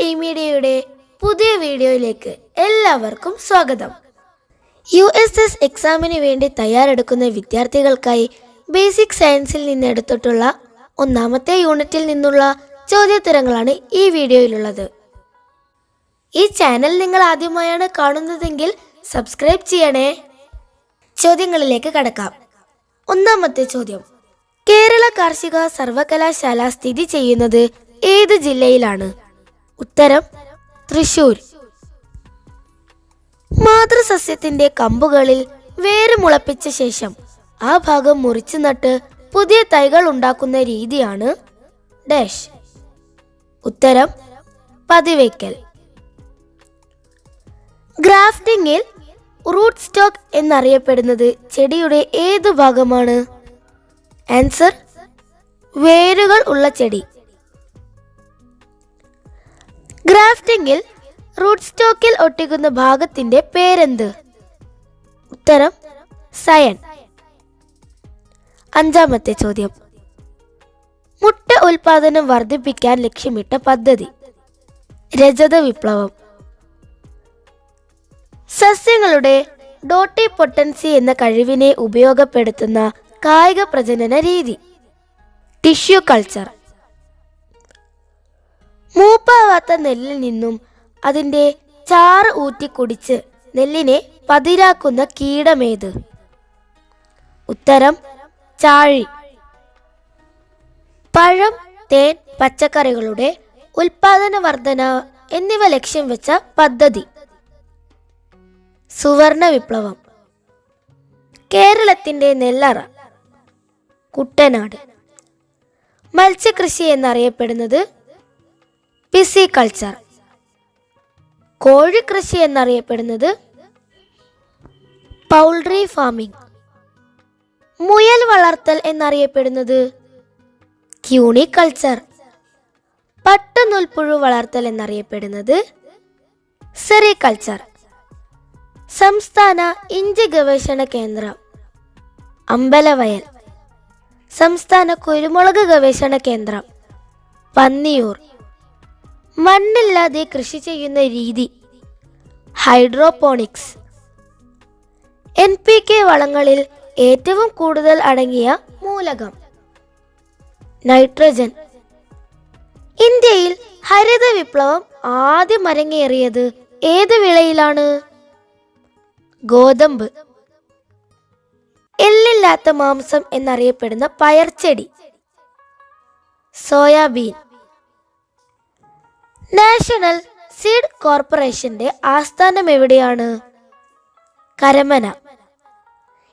ഈ മീഡിയയുടെ പുതിയ വീഡിയോയിലേക്ക് എല്ലാവർക്കും സ്വാഗതം. USS എക്സാമിന് വേണ്ടി തയ്യാറെടുക്കുന്ന വിദ്യാർത്ഥികൾക്കായി ബേസിക് സയൻസിൽ നിന്ന് എടുത്തിട്ടുള്ള ഒന്നാമത്തെ യൂണിറ്റിൽ നിന്നുള്ള ചോദ്യോത്തരങ്ങളാണ് ഈ വീഡിയോയിലുള്ളത്. ഈ ചാനൽ നിങ്ങൾ ആദ്യമായാണ് കാണുന്നതെങ്കിൽ സബ്സ്ക്രൈബ് ചെയ്യണേ. ചോദ്യങ്ങളിലേക്ക് കടക്കാം. ഒന്നാമത്തെ ചോദ്യം: കേരള കാർഷിക സർവകലാശാല സ്ഥിതി ചെയ്യുന്നത് ഏത് ജില്ലയിലാണ്? ഉത്തരം തൃശൂർ. മാതൃസസ്യത്തിന്റെ കമ്പുകളിൽ വേര് മുളപ്പിച്ച ശേഷം ആ ഭാഗം മുറിച്ചു നട്ട് പുതിയ തൈകൾ ഉണ്ടാക്കുന്ന രീതിയാണ് ഡാഷ്. ഉത്തരം പതിവയ്ക്കൽ. ഗ്രാഫ്റ്റിംഗിൽ റൂട്ട് സ്റ്റോക്ക് എന്നറിയപ്പെടുന്നത് ചെടിയുടെ ഏതു ഭാഗമാണ്? ആൻസർ വേരുകൾ ഉള്ള ചെടി. ഗ്രാഫ്റ്റിംഗിൽ റൂട്ട് സ്റ്റോക്കിൽ ഒട്ടിക്കുന്ന ഭാഗത്തിന്റെ പേരെന്ത്? ഉത്തരം സയൻ. അഞ്ചാമത്തെ ചോദ്യം: മുട്ട ഉൽപാദനം വർദ്ധിപ്പിക്കാൻ ലക്ഷ്യമിട്ട പദ്ധതി? രജത വിപ്ലവം. സസ്യങ്ങളുടെ ഡോട്ടിപൊട്ടൻസി എന്ന കഴിവിനെ ഉപയോഗപ്പെടുത്തുന്ന കായിക പ്രജനന രീതി? Tissue culture. മൂപ്പാവാത്ത നെല്ലിൽ നിന്നും അതിന്റെ ചാറ് ഊറ്റി കുടിച്ച് നെല്ലിനെ പതിരാക്കുന്ന കീടമേത്? ഉത്തരം ചാഴി. പഴം, തേൻ, പച്ചക്കറികളുടെ ഉൽപാദന വർധന എന്നിവ ലക്ഷ്യം വെച്ച പദ്ധതി? സുവർണ വിപ്ലവം. കേരളത്തിന്റെ നെല്ലറ? കുട്ടനാട്. മത്സ്യകൃഷി എന്നറിയപ്പെടുന്നത്? പിസികൾച്ചർ. കോഴിക്കൃഷി എന്നറിയപ്പെടുന്നത്? Poultry farming. മുയൽ വളർത്തൽ എന്നറിയപ്പെടുന്നത്? ക്യൂണിക്കൾച്ചർ. പട്ടുനൂൽപ്പുഴു വളർത്തൽ എന്നറിയപ്പെടുന്നത്? സെറികൾച്ചർ. സംസ്ഥാന ഇഞ്ചി ഗവേഷണ കേന്ദ്രം? അമ്പലവയൽ. സംസ്ഥാന കുരുമുളക് ഗവേഷണ കേന്ദ്രം? പന്നിയൂർ. മണ്ണില്ലാതെ കൃഷി ചെയ്യുന്ന രീതി? ഹൈഡ്രോപോണിക്സ്. NPK വളങ്ങളിൽ ഏറ്റവും കൂടുതൽ അടങ്ങിയ മൂലകം? നൈട്രജൻ. ഇന്ത്യയിൽ ഹരിത വിപ്ലവം ആദ്യം അരങ്ങേറിയത് ഏത് വിളയിലാണ്? ഗോതമ്പ്. എല്ലില്ലാത്ത മാംസം എന്നറിയപ്പെടുന്ന പയർച്ചെടി? സോയാബീൻ. നാഷണൽ സീഡ് കോർപ്പറേഷന്റെ ആസ്ഥാനം എവിടെയാണ്? കരമന.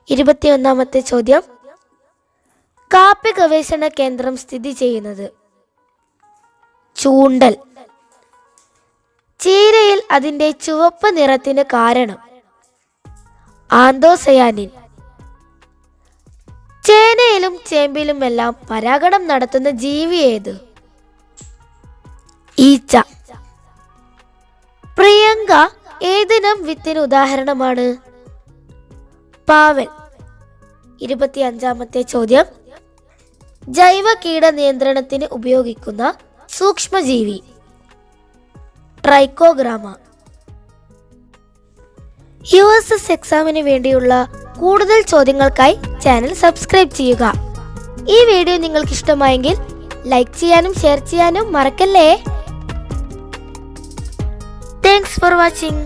21ാമത്തെ ചോദ്യം: കാപ്പി ഗവേഷണ കേന്ദ്രം സ്ഥിതി ചെയ്യുന്നത്? ചൂണ്ടൽ. ചീരയിൽ അതിന്റെ ചുവപ്പ് നിറത്തിന് കാരണം? ആന്തോസയാനിൻ. ചേനയിലും ചേമ്പിലുമെല്ലാം പരാഗണം നടത്തുന്ന ജീവി ഏത്? ഈച്ച. പ്രിയങ്ക ഏതിനം വിത്തിന് ഉദാഹരണമാണ്? പാവൽ. 25ാമത്തെ ചോദ്യം: ജൈവ കീട നിയന്ത്രണത്തിന് ഉപയോഗിക്കുന്ന സൂക്ഷ്മജീവി? ട്രൈക്കോഗ്രാമ. USS എക്സാമിന് വേണ്ടിയുള്ള കൂടുതൽ ചോദ്യങ്ങൾക്കായി ചാനൽ സബ്സ്ക്രൈബ് ചെയ്യുക. ഈ വീഡിയോ നിങ്ങൾക്ക് ഇഷ്ടമായെങ്കിൽ ലൈക്ക് ചെയ്യാനും ഷെയർ ചെയ്യാനും മറക്കല്ലേ. Thanks for watching.